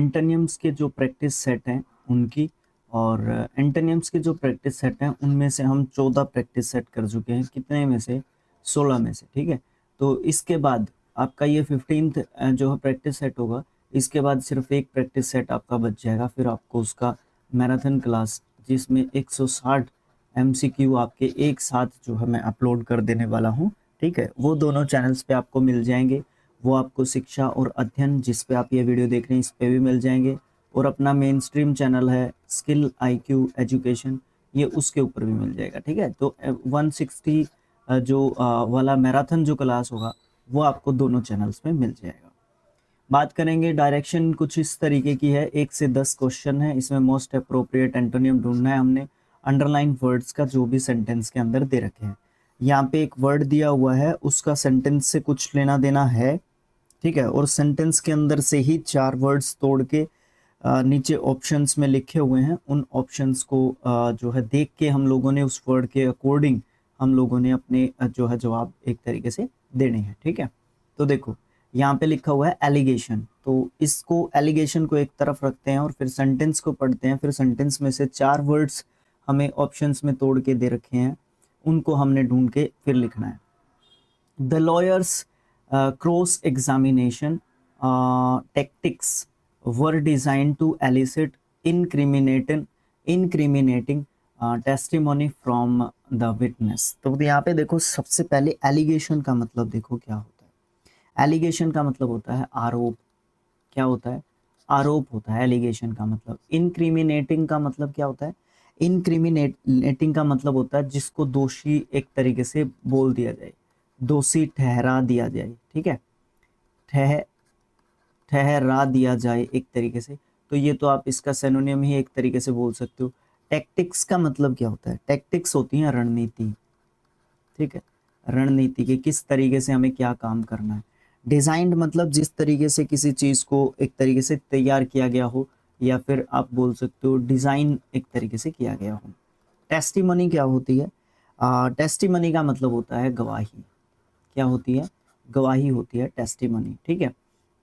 एंटोनियम्स के जो practice set हैं उनकी, और एंटोनियम्स के जो प्रैक्टिस सेट हैं उनमें से हम 14 प्रैक्टिस सेट कर चुके हैं। कितने में से? 16 में से, ठीक है। तो इसके बाद आपका ये 15th जो है प्रैक्टिस सेट होगा, इसके बाद सिर्फ एक प्रैक्टिस सेट आपका बच जाएगा। फिर आपको उसका मैराथन क्लास, जिसमें 160 MCQ आपके एक साथ जो है मैं अपलोड कर देने वाला हूँ, ठीक है। वो दोनों चैनल्स पे आपको मिल जाएंगे। वो आपको शिक्षा और अध्ययन, जिस पे आप ये वीडियो देख रहे हैं, इस पे भी मिल जाएंगे। और अपना मेन स्ट्रीम चैनल है स्किल IQ एजुकेशन, ये उसके ऊपर भी मिल जाएगा, ठीक है। तो 160 जो वाला मैराथन जो क्लास होगा वो आपको दोनों चैनल्स में मिल जाएगा। बात करेंगे डायरेक्शन कुछ इस तरीके की है। 1 से 10 क्वेश्चन है, इसमें मोस्ट अप्रोप्रिएट एंटोनियम ढूंढना है हमने। अंडरलाइन वर्ड्स का जो भी सेंटेंस के अंदर दे रखे हैं, यहाँ पे एक वर्ड दिया हुआ है, उसका सेंटेंस से कुछ लेना देना है, ठीक है। और सेंटेंस के अंदर से ही 4 वर्ड्स तोड़ के नीचे ऑप्शंस में लिखे हुए हैं, उन ऑप्शंस को जो है देख के हम लोगों ने उस वर्ड के अकॉर्डिंग हम लोगों ने अपने जो है जवाब एक तरीके से देने हैं, ठीक है। तो देखो यहाँ पे लिखा हुआ है एलिगेशन, तो इसको एलिगेशन को एक तरफ रखते हैं और फिर सेंटेंस को पढ़ते हैं। फिर सेंटेंस में से 4 वर्ड्स हमें ऑप्शंस में तोड़ के दे रखे हैं, उनको हमने ढूंढ के फिर लिखना है। The lawyers cross examination tactics were designed to elicit incriminating testimony from the witness। तो यहाँ पे देखो सबसे पहले एलिगेशन का मतलब देखो क्या होता है। एलिगेशन का मतलब होता है आरोप। क्या होता है? आरोप होता है एलिगेशन का मतलब। इनक्रिमिनेटिंग का मतलब क्या होता है? इनक्रिमिनेटिंग का मतलब होता है जिसको दोषी एक तरीके से बोल दिया जाए, दोषी ठहरा दिया जाए, ठीक है, ठहरा दिया जाए एक तरीके से। तो ये तो आप इसका सिनोनिम ही एक तरीके से बोल सकते हो। टैक्टिक्स का मतलब क्या होता है? टैक्टिक्स होती है रणनीति, ठीक है, रणनीति के किस तरीके से हमें क्या काम करना है। डिजाइन्ड मतलब जिस तरीके से किसी चीज को एक तरीके से तैयार किया गया हो, या फिर आप बोल सकते हो डिजाइन एक तरीके से किया गया हो। टेस्टिमनी क्या होती है? टेस्टिमनी का मतलब होता है गवाही। क्या होती है? गवाही होती है टेस्टिमनी, ठीक है।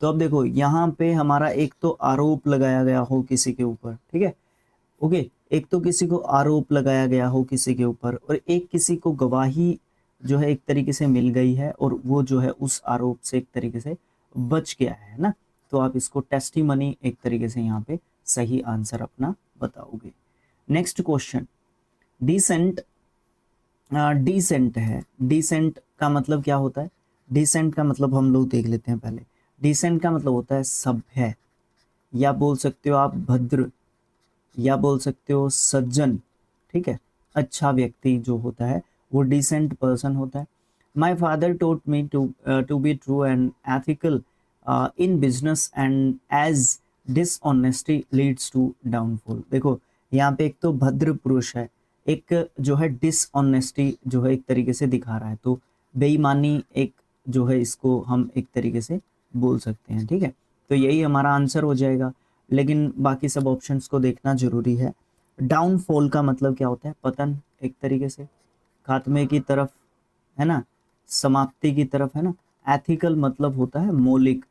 तो अब देखो यहाँ पे हमारा एक तो आरोप लगाया गया हो किसी के ऊपर, ठीक है, ओके, एक तो किसी को आरोप लगाया गया हो किसी के ऊपर, और एक किसी को गवाही जो है एक तरीके से मिल गई है और वो जो है उस आरोप से एक तरीके से बच गया है ना। तो आप इसको टेस्टिमनी एक तरीके से यहाँ पे सही आंसर अपना बताओगे। Next question, decent. डिसेंट है, डिसेंट का मतलब क्या होता है? डिसेंट का मतलब हम लोग देख लेते हैं पहले। डिसेंट का मतलब होता है सभ्य, या बोल सकते हो आप भद्र, या बोल सकते हो सज्जन, ठीक है, अच्छा व्यक्ति जो होता है वो डिसेंट पर्सन होता है। My father taught me to be true and ethical in business and as dishonesty leads to downfall. देखो यहाँ पे एक तो भद्र पुरुष है, एक जो है डिसऑनेस्टी जो है एक तरीके से दिखा रहा है, तो बेईमानी एक जो है इसको हम एक तरीके से बोल सकते हैं, ठीक है। तो यही हमारा आंसर हो जाएगा, लेकिन बाकी सब ऑप्शंस को देखना जरूरी है। डाउनफॉल का मतलब क्या होता है? पतन एक तरीके से, खात्मे की तरफ, है ना, समाप्ति की तरफ, है ना। एथिकल मतलब होता है मौलिक,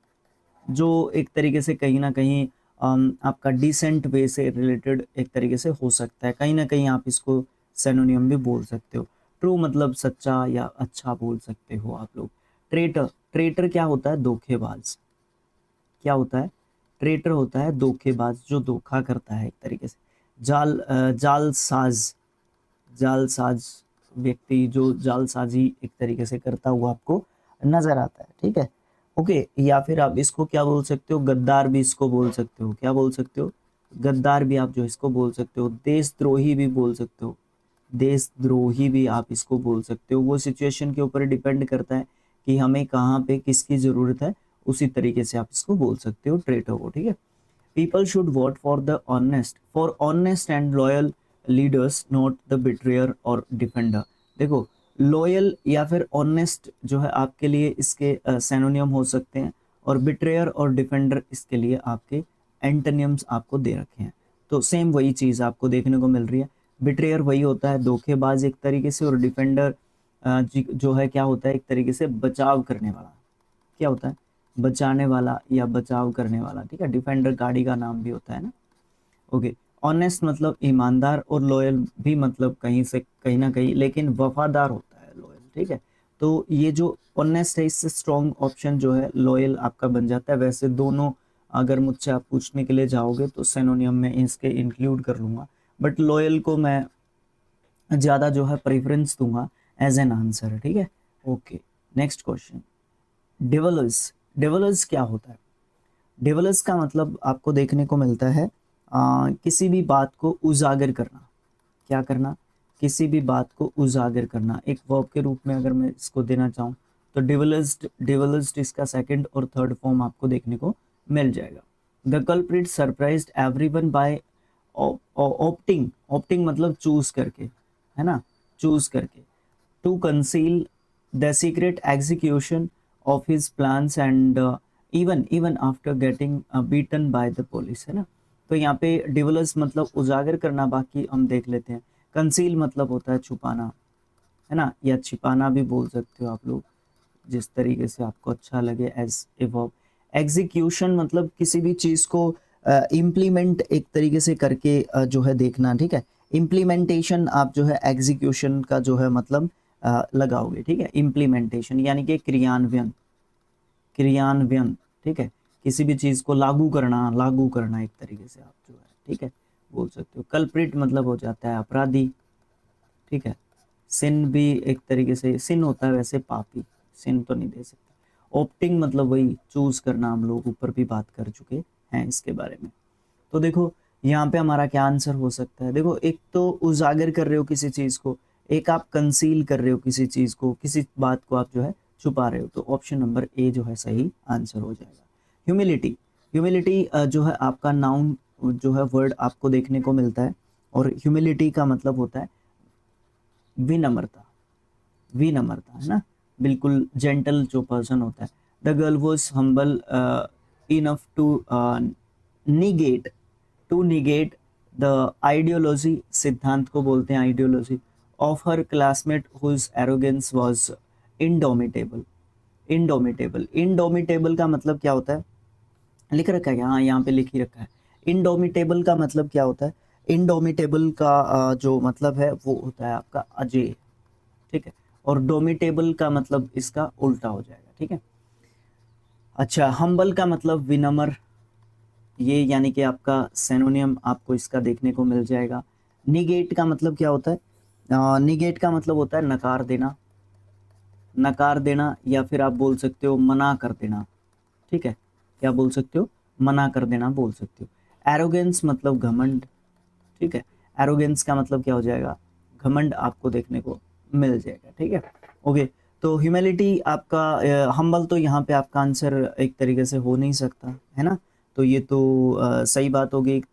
जो एक तरीके से कहीं ना कहीं आपका डिसेंट वे से रिलेटेड एक तरीके से हो सकता है, कहीं ना कहीं आप इसको सिनोनिम भी बोल सकते हो। ट्रू मतलब सच्चा या अच्छा बोल सकते हो आप लोग। ट्रेटर, ट्रेटर क्या होता है? धोखेबाज। क्या होता है? ट्रेटर होता है धोखेबाज, जो धोखा करता है एक तरीके से। जालसाज, जालसाज व्यक्ति जो जालसाजी एक तरीके से करता हुआ आपको नजर आता है, ठीक है, ओके। या फिर आप इसको क्या बोल सकते हो? गद्दार भी इसको बोल सकते हो। क्या बोल सकते हो? गद्दार भी आप जो इसको बोल सकते हो। देशद्रोही भी बोल सकते हो, देशद्रोही भी आप इसको बोल सकते हो। वो सिचुएशन के ऊपर डिपेंड करता है कि हमें कहाँ पे किसकी जरूरत है, उसी तरीके से आप इसको बोल सकते हो ट्रेटर को, ठीक है। People should vote for the honest and loyal leaders, not the betrayer और डिफेंडर। देखो लॉयल या फिर ऑनेस्ट जो है आपके लिए इसके सिनोनिम हो सकते हैं, और बिट्रेयर और डिफेंडर इसके लिए आपके एंटोनिम्स आपको दे रखे हैं। तो सेम वही चीज आपको देखने को मिल रही है। बिट्रेयर वही होता है धोखेबाज एक तरीके से, और डिफेंडर जो है क्या होता है? एक तरीके से बचाव करने वाला। क्या होता है? बचाने वाला या बचाव करने वाला, ठीक है। डिफेंडर गाड़ी का नाम भी होता है ना। ओके, ऑनेस्ट मतलब ईमानदार, और लॉयल भी मतलब कहीं से कहीं ना कहीं, लेकिन वफादार होता है लॉयल, ठीक है। तो ये जो ऑनेस्ट है इससे स्ट्रॉन्ग ऑप्शन जो है लॉयल आपका बन जाता है। वैसे दोनों अगर मुझसे आप पूछने के लिए जाओगे तो सिनोनिम में इसके इंक्लूड कर लूंगा, बट लॉयल को मैं ज़्यादा जो है प्रेफरेंस दूंगा एज एन आंसर, ठीक है। Okay, next question, dwellers. Dwellers क्या होता है? डिवेलर्स का मतलब आपको देखने को मिलता है किसी भी बात को उजागर करना। क्या करना? किसी भी बात को उजागर करना। एक वर्ब के रूप में अगर मैं इसको देना चाहूँ तो डिवेलर्स्ड, डिवेलर्स्ड इसका सेकंड और थर्ड फॉर्म आपको देखने को मिल जाएगा। The culprit surprised everyone by opting, opting मतलब चूज करके, है ना, चूज करके, to conceal the secret execution of his plans and even after getting beaten by the police, है ना। तो यहाँ पे डिवेलर्स मतलब उजागर करना, बाकी हम देख लेते हैं। कंसील मतलब होता है छुपाना, है ना, या छिपाना भी बोल सकते हो आप लोग, जिस तरीके से आपको अच्छा लगे एज ए वर्ब। एग्जीक्यूशन मतलब किसी भी चीज को इम्प्लीमेंट एक तरीके से करके जो है देखना, ठीक है। इम्प्लीमेंटेशन आप जो है एग्जीक्यूशन का जो है मतलब लगाओगे, ठीक है। इम्प्लीमेंटेशन यानी कि क्रियान्वयन, क्रियान्वयन, ठीक है। किसी भी चीज को लागू करना एक तरीके से आप जो है, ठीक है, बोल सकते हो। कल्प्रिट मतलब हो जाता है अपराधी, ठीक है। सिन भी एक तरीके से सिन होता है, वैसे पापी, सिन तो नहीं दे सकते। ऑप्टिंग मतलब वही चूज करना, हम लोग ऊपर भी बात कर चुके हैं इसके बारे में। तो देखो यहाँ पे हमारा क्या आंसर हो सकता है। देखो, एक तो उजागर कर रहे हो किसी चीज को, एक आप कंसील कर रहे हो किसी चीज को, किसी बात को आप जो है छुपा रहे हो। तो ऑप्शन नंबर ए जो है सही आंसर हो जाएगा। ह्यूमिलिटी, ह्यूमिलिटी जो है आपका नाउन जो है वर्ड आपको देखने को मिलता है, और ह्यूमिलिटी का मतलब होता है विनम्रता, विनम्रता, है ना, बिल्कुल जेंटल जो पर्सन होता है। The girl was humble enough to negate, to negate the ideology, सिद्धांत को बोलते हैं ideology, of her classmate whose arrogance was indomitable. Indomitable, indomitable का मतलब क्या होता है? लिख रखा है, हाँ यहाँ पे लिख ही रखा है। इंडोमिटेबल का मतलब क्या होता है? इंडोमिटेबल का जो मतलब है वो होता है आपका अजेय, ठीक है। और डोमिटेबल का मतलब इसका उल्टा हो जाएगा, ठीक है। अच्छा, हम्बल का मतलब विनम्र, ये यानी कि आपका सिनोनिम आपको इसका देखने को मिल जाएगा। निगेट का मतलब क्या होता है? निगेट का मतलब होता है नकार देना, नकार देना, या फिर आप बोल सकते हो मना कर देना, ठीक है। क्या बोल सकते हो? मना कर देना बोल सकते हो। एरोगेंस मतलब घमंड, ठीक है। एरोगेंस का मतलब क्या हो जाएगा? घमंड आपको देखने को मिल जाएगा, ठीक है। ओके, तो ह्यूमिलिटी आपका हम्बल, तो यहाँ पे आपका आंसर एक तरीके से हो नहीं सकता, है ना। तो ये तो सही बात होगी एक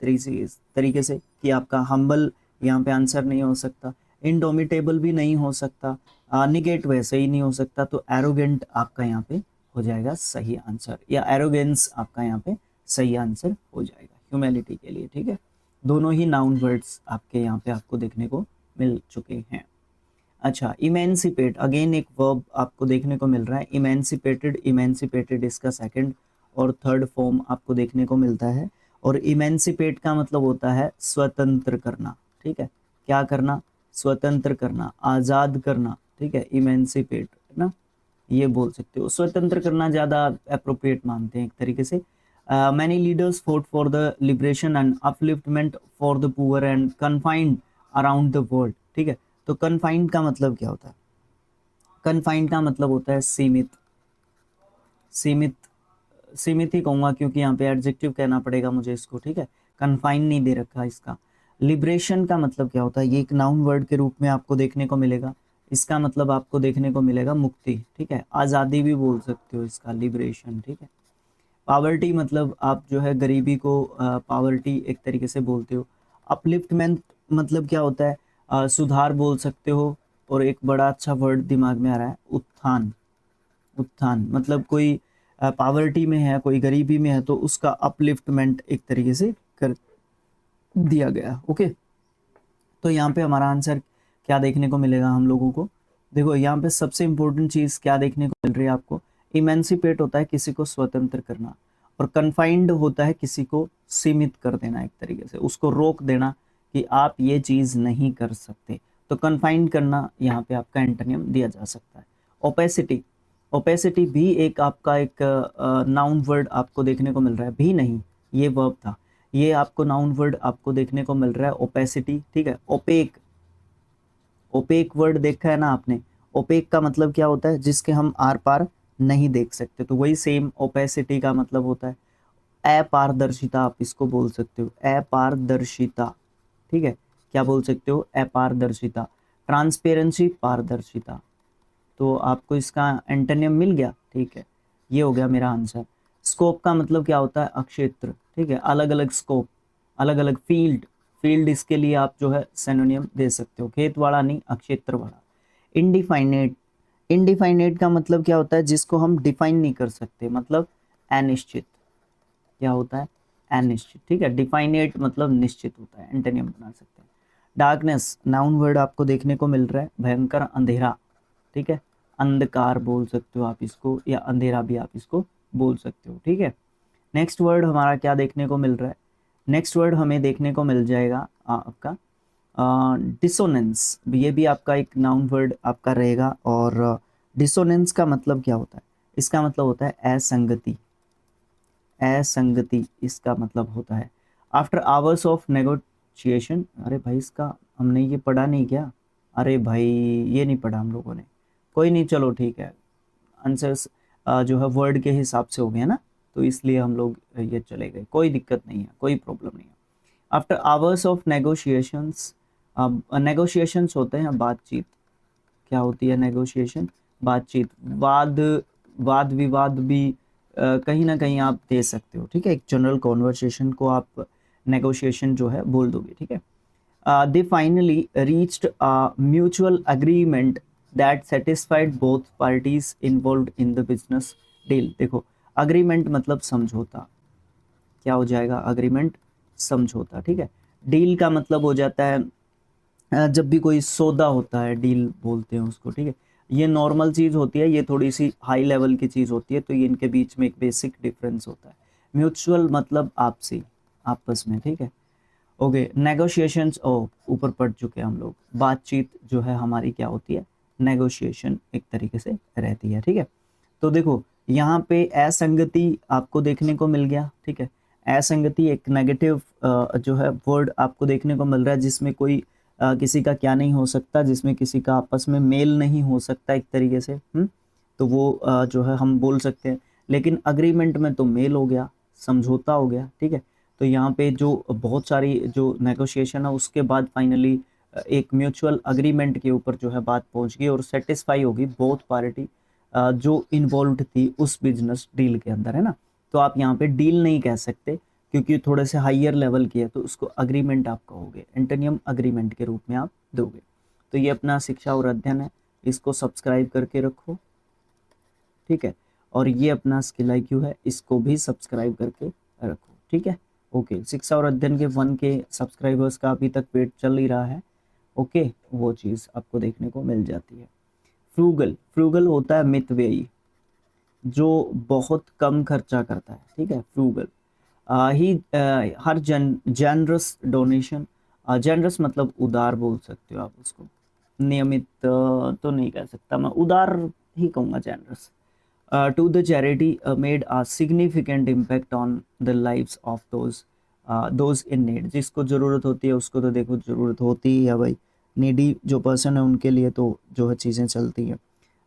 तरीके से कि आपका हम्बल यहाँ पे आंसर नहीं हो सकता। इनडोमिटेबल भी नहीं हो सकता, निगेट वैसे ही नहीं हो सकता। तो एरोगेंट आपका यहाँ पे हो जाएगा सही आंसर, या एरोगेंस आपका यहाँ पे सही आंसर हो जाएगा ह्यूमिलिटी के लिए, ठीक है। दोनों ही नाउन वर्ड्स आपके यहाँ पे आपको देखने को मिल चुके हैं। अच्छा, इमेंसिपेट, अगेन एक वर्ब आपको देखने को मिल रहा है। इमेंसिपेटेड, इमेंसिपेटेड इसका सेकंड और थर्ड फॉर्म आपको देखने को मिलता है। और इमेंसिपेट का मतलब होता है स्वतंत्र करना, ठीक है। क्या करना? स्वतंत्र करना, आज़ाद करना, ठीक है। इमेंसिपेट, है ना, ये बोल सकते हो। स्वतंत्र करना ज़्यादा अप्रोप्रिएट मानते हैं एक तरीके से। Many leaders fought for the liberation and upliftment for the poor and confined around the world, ठीक है। तो कन्फाइंड का मतलब क्या होता है? कन्फाइंड का मतलब होता है सीमित, सीमित, सीमित ही कहूँगा क्योंकि यहाँ पे एडजेक्टिव कहना पड़ेगा मुझे इसको, ठीक है। कन्फाइन नहीं दे रखा इसका। लिबरेशन का मतलब क्या होता है? ये एक नाउन वर्ड के रूप में आपको देखने को मिलेगा। इसका मतलब आपको देखने को मिलेगा मुक्ति, ठीक है। आज़ादी भी बोल सकते हो इसका, लिबरेशन, ठीक है। पावर्टी मतलब आप जो है गरीबी को पावर्टी एक तरीके से बोलते हो। अपलिफ्टमेंट मतलब क्या होता है? सुधार बोल सकते हो। और एक बड़ा अच्छा वर्ड दिमाग में आ रहा है, उत्थान। उत्थान मतलब कोई पावर्टी में है, कोई गरीबी में है, तो उसका अपलिफ्टमेंट एक तरीके से कर दिया गया। ओके, तो यहाँ पे हमारा आंसर क्या देखने को मिलेगा हम लोगों को? देखो यहाँ पे सबसे इंपॉर्टेंट चीज क्या देखने को मिल रही है आपको? इमेंसिपेट होता है किसी को स्वतंत्र करना, और कन्फाइंड होता है किसी को सीमित कर देना, एक तरीके से उसको रोक देना कि आप ये चीज नहीं कर सकते। तो कन्फाइंड करना यहाँ पे आपका एंटोनिम दिया जा सकता है। ओपेसिटी, ओपेसिटी भी एक आपका एक नाउन वर्ड आपको देखने को मिल रहा है, भी नहीं ये वर्ब था, ये आपको नाउन वर्ड आपको देखने को मिल रहा है ओपेसिटी, ठीक है। ओपेक, ओपेक वर्ड देखा है ना आपने, ओपेक का मतलब क्या होता है, जिसके हम आर पार नहीं देख सकते, तो वही सेम ओपेसिटी का मतलब होता है अपारदर्शिता, आप इसको बोल सकते हो अपारदर्शिता, ठीक है, क्या बोल सकते हो अपारदर्शिता। ट्रांसपेरेंसी, पारदर्शिता, तो आपको इसका एंटोनिम मिल गया, ठीक है, ये हो गया मेरा आंसर। स्कोप का मतलब क्या होता है अक्षेत्र, ठीक है, अलग अलग स्कोप, अलग अलग फील्ड, फील्ड इसके लिए आप जो है सिनोनिम दे सकते हो, खेत वाला नहीं अक्षेत्र वाला। इनडिफाइनेट, इनडिफाइनेट का मतलब क्या होता है, जिसको हम डिफाइन नहीं कर सकते, मतलब अनिश्चित, क्या होता है अनिश्चित, ठीक है। डिफाइनेट मतलब निश्चित होता है, एंटोनिम बना सकते हैं। डार्कनेस, नाउन वर्ड आपको देखने को मिल रहा है, भयंकर अंधेरा, ठीक है, अंधकार बोल सकते हो आप इसको, या अंधेरा भी आप इसको बोल सकते हो, ठीक है। नेक्स्ट वर्ड हमारा क्या देखने को मिल रहा है, नेक्स्ट वर्ड हमें देखने को मिल जाएगा आपका डिसोनेंस, ये भी आपका एक नाउन वर्ड आपका रहेगा। और डिसोनेंस का मतलब क्या होता है, इसका मतलब होता है असंगति, असंगति इसका मतलब होता है। आफ्टर आवर्स ऑफ नेगोशिएशन, अरे भाई इसका हमने ये पढ़ा नहीं क्या, अरे भाई ये नहीं पढ़ा हम लोगों ने, कोई नहीं चलो ठीक है, आंसर्स जो है वर्ड के हिसाब से हो गया ना, तो इसलिए हम लोग ये चले गए, कोई दिक्कत नहीं है, कोई प्रॉब्लम नहीं है। After hours of negotiations, negotiations होते हैं बातचीत, क्या होती है नेगोशिएशन, बातचीत, वाद, वाद विवाद भी कहीं ना कहीं आप दे सकते हो, ठीक है, एक जनरल कॉन्वर्सेशन को आप नेगोशिएशन जो है बोल दोगे, ठीक है। They finally reached a mutual agreement that satisfied both parties involved in the business deal. देखो अग्रीमेंट मतलब समझौता, क्या हो जाएगा अग्रीमेंट, समझौता, ठीक है। डील का मतलब हो जाता है जब भी कोई सौदा होता है, डील बोलते हैं उसको, ठीक है। ये नॉर्मल चीज होती है, ये थोड़ी सी हाई लेवल की चीज होती है, तो ये इनके बीच में एक बेसिक डिफरेंस होता है। म्यूचुअल मतलब आपसी, आपस में, ठीक है। ओके, नेगोशिएशंस, ओ ऊपर पढ़ चुके हैं हम लोग, बातचीत जो है हमारी क्या होती है, नेगोशिएशन एक तरीके से रहती है, ठीक है। तो देखो यहाँ पे असंगति आपको देखने को मिल गया, ठीक है। असंगति एक नेगेटिव जो है वर्ड आपको देखने को मिल रहा है, जिसमें कोई किसी का क्या नहीं हो सकता, जिसमें किसी का आपस में मेल नहीं हो सकता एक तरीके से, तो वो जो है हम बोल सकते हैं। लेकिन अग्रीमेंट में तो मेल हो गया, समझौता हो गया, ठीक है। तो यहाँ पे जो बहुत सारी जो नेगोशिएशन है उसके बाद फाइनली एक म्यूचुअल अग्रीमेंट के ऊपर जो है बात पहुंच गई और सेटिस्फाई होगी बोथ पार्टी जो इन्वॉल्व थी उस बिजनेस डील के अंदर, है ना। तो आप यहाँ पे डील नहीं कह सकते क्योंकि थोड़े से हाइयर लेवल की है, तो उसको अग्रीमेंट आप कहोगे, एंटोनियम अग्रीमेंट के रूप में आप दोगे। तो ये अपना शिक्षा और अध्ययन है, इसको सब्सक्राइब करके रखो, ठीक है। और ये अपना स्किल IQ है, इसको भी सब्सक्राइब करके रखो, ठीक है। ओके, शिक्षा और अध्ययन के 1 के सब्सक्राइबर्स का अभी तक वेट चल ही रहा है, ओके, वो चीज़ आपको देखने को मिल जाती है। फ्रूगल, फ्रूगल होता है मितव्ययी, जो बहुत कम खर्चा करता है, ठीक है, फ्रूगल। ही हर जनरस डोनेशन, जनरस मतलब उदार बोल सकते हो आप उसको, नियमित तो नहीं कह सकता मैं, उदार ही कहूँगा, generous. To the charity made a significant impact on the lives of those in need, जिसको ज़रूरत होती है उसको तो देखो ज़रूरत होती ही है भाई, नीडी जो पर्सन है उनके लिए तो जो है चीज़ें चलती हैं।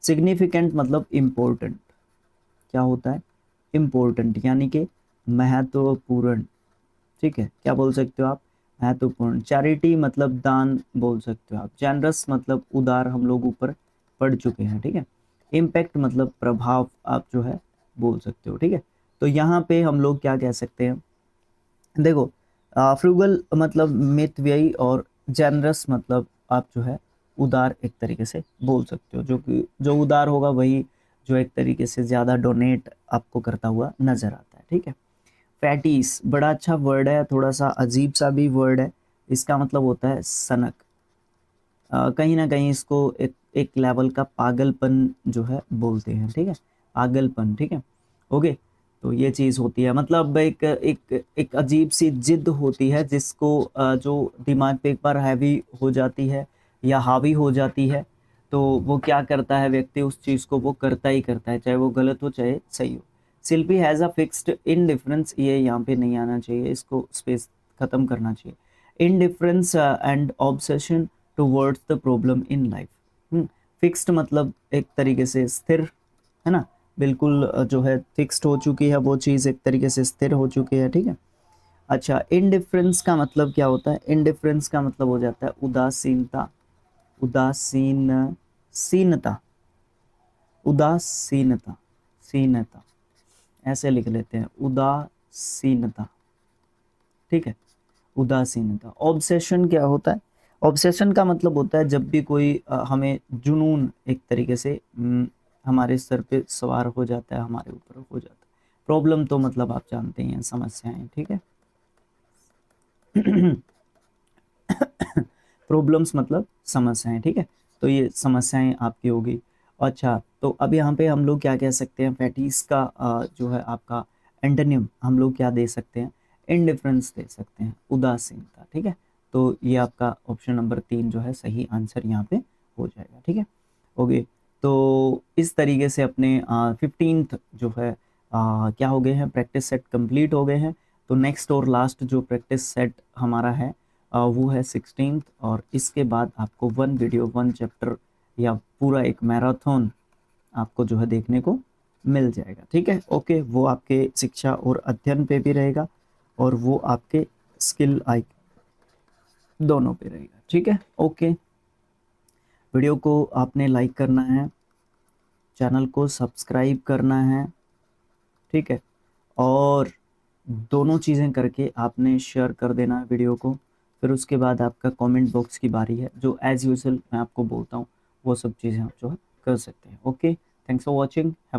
सिग्निफिकेंट मतलब इम्पोर्टेंट, क्या होता है इम्पोर्टेंट, यानी कि महत्वपूर्ण, ठीक है, क्या बोल सकते हो आप, महत्वपूर्ण। चैरिटी मतलब दान बोल सकते हो आप। जनरस मतलब उदार, हम लोग ऊपर पढ़ चुके हैं, ठीक है। इम्पैक्ट मतलब प्रभाव आप जो है बोल सकते हो, ठीक है। तो यहाँ पे हम लोग क्या कह सकते हैं, देखो फ्रूगल मतलब मितव्ययी और जनरस मतलब आप जो है उदार एक तरीके से बोल सकते हो, जो कि जो उदार होगा वही जो एक तरीके से ज़्यादा डोनेट आपको करता हुआ नजर आता है, ठीक है। फैटीस बड़ा अच्छा वर्ड है, थोड़ा सा अजीब सा भी वर्ड है, इसका मतलब होता है सनक। कहीं ना कहीं इसको एक लेवल का पागलपन जो है बोलते हैं, ठीक है, पागलपन, ठीक है। ओके, तो ये चीज़ होती है, मतलब एक अजीब सी जिद होती है जिसको जो दिमाग पे एक बार हैवी हो जाती है या हावी हो जाती है, तो वो क्या करता है व्यक्ति, उस चीज़ को वो करता ही करता है, चाहे वो गलत हो चाहे सही हो। शिल्पी हैज़ अ फिक्स्ड इनडिफरेंस, ये यहाँ पे नहीं आना चाहिए, इसको स्पेस खत्म करना चाहिए। Indifference and obsession towards the problem in life. Fixed मतलब एक तरीके से स्थिर, है ना, बिल्कुल जो है फिक्स्ड हो चुकी है वो चीज़, एक तरीके से स्थिर हो चुकी है, ठीक है। अच्छा, इनडिफरेंस का मतलब क्या होता है? इनडिफरेंस का मतलब हो जाता है उदासीनता, उदासीनता, उदासीनता, सीनता, ऐसे लिख लेते हैं, उदासीनता, ठीक है, उदासीनता। ऑब्सेशन क्या होता है? ऑब्सेशन का मतलब होता है जब भी कोई हमें जुनून एक तरीके से हमारे सर पे सवार हो जाता है, हमारे ऊपर हो जाता है। प्रॉब्लम तो मतलब आप जानते ही हैं, समस्याएं, ठीक है। प्रॉब्लम्स मतलब समस्याएं, ठीक है, तो ये समस्याएं आपकी होगी। अच्छा, तो अब यहाँ पे हम लोग क्या कह सकते हैं? फैटीज का जो है आपका एंटोनिम हम लोग क्या दे सकते हैं? इनडिफरेंस दे सकते हैं, उदासीनता, ठीक है। तो ये आपका ऑप्शन नंबर 3 जो है सही आंसर यहाँ पे हो जाएगा, ठीक है। ओके, तो इस तरीके से अपने 15th जो है क्या हो गए हैं, प्रैक्टिस सेट कंप्लीट हो गए हैं। तो नेक्स्ट और लास्ट जो प्रैक्टिस सेट हमारा है वो है 16th, और इसके बाद आपको 1 वीडियो 1 चैप्टर या पूरा एक मैराथन आपको जो है देखने को मिल जाएगा, ठीक है। ओके, वो आपके शिक्षा और अध्ययन पे भी रहेगा और वो आपके स्किल आई दोनों पे रहेगा, ठीक है। ओके, वीडियो को आपने लाइक करना है, चैनल को सब्सक्राइब करना है, ठीक है, और दोनों चीज़ें करके आपने शेयर कर देना है वीडियो को। फिर उसके बाद आपका कमेंट बॉक्स की बारी है, जो एज यूजुअल मैं आपको बोलता हूँ वो सब चीज़ें आप जो है कर सकते हैं। Okay, thanks for watching, have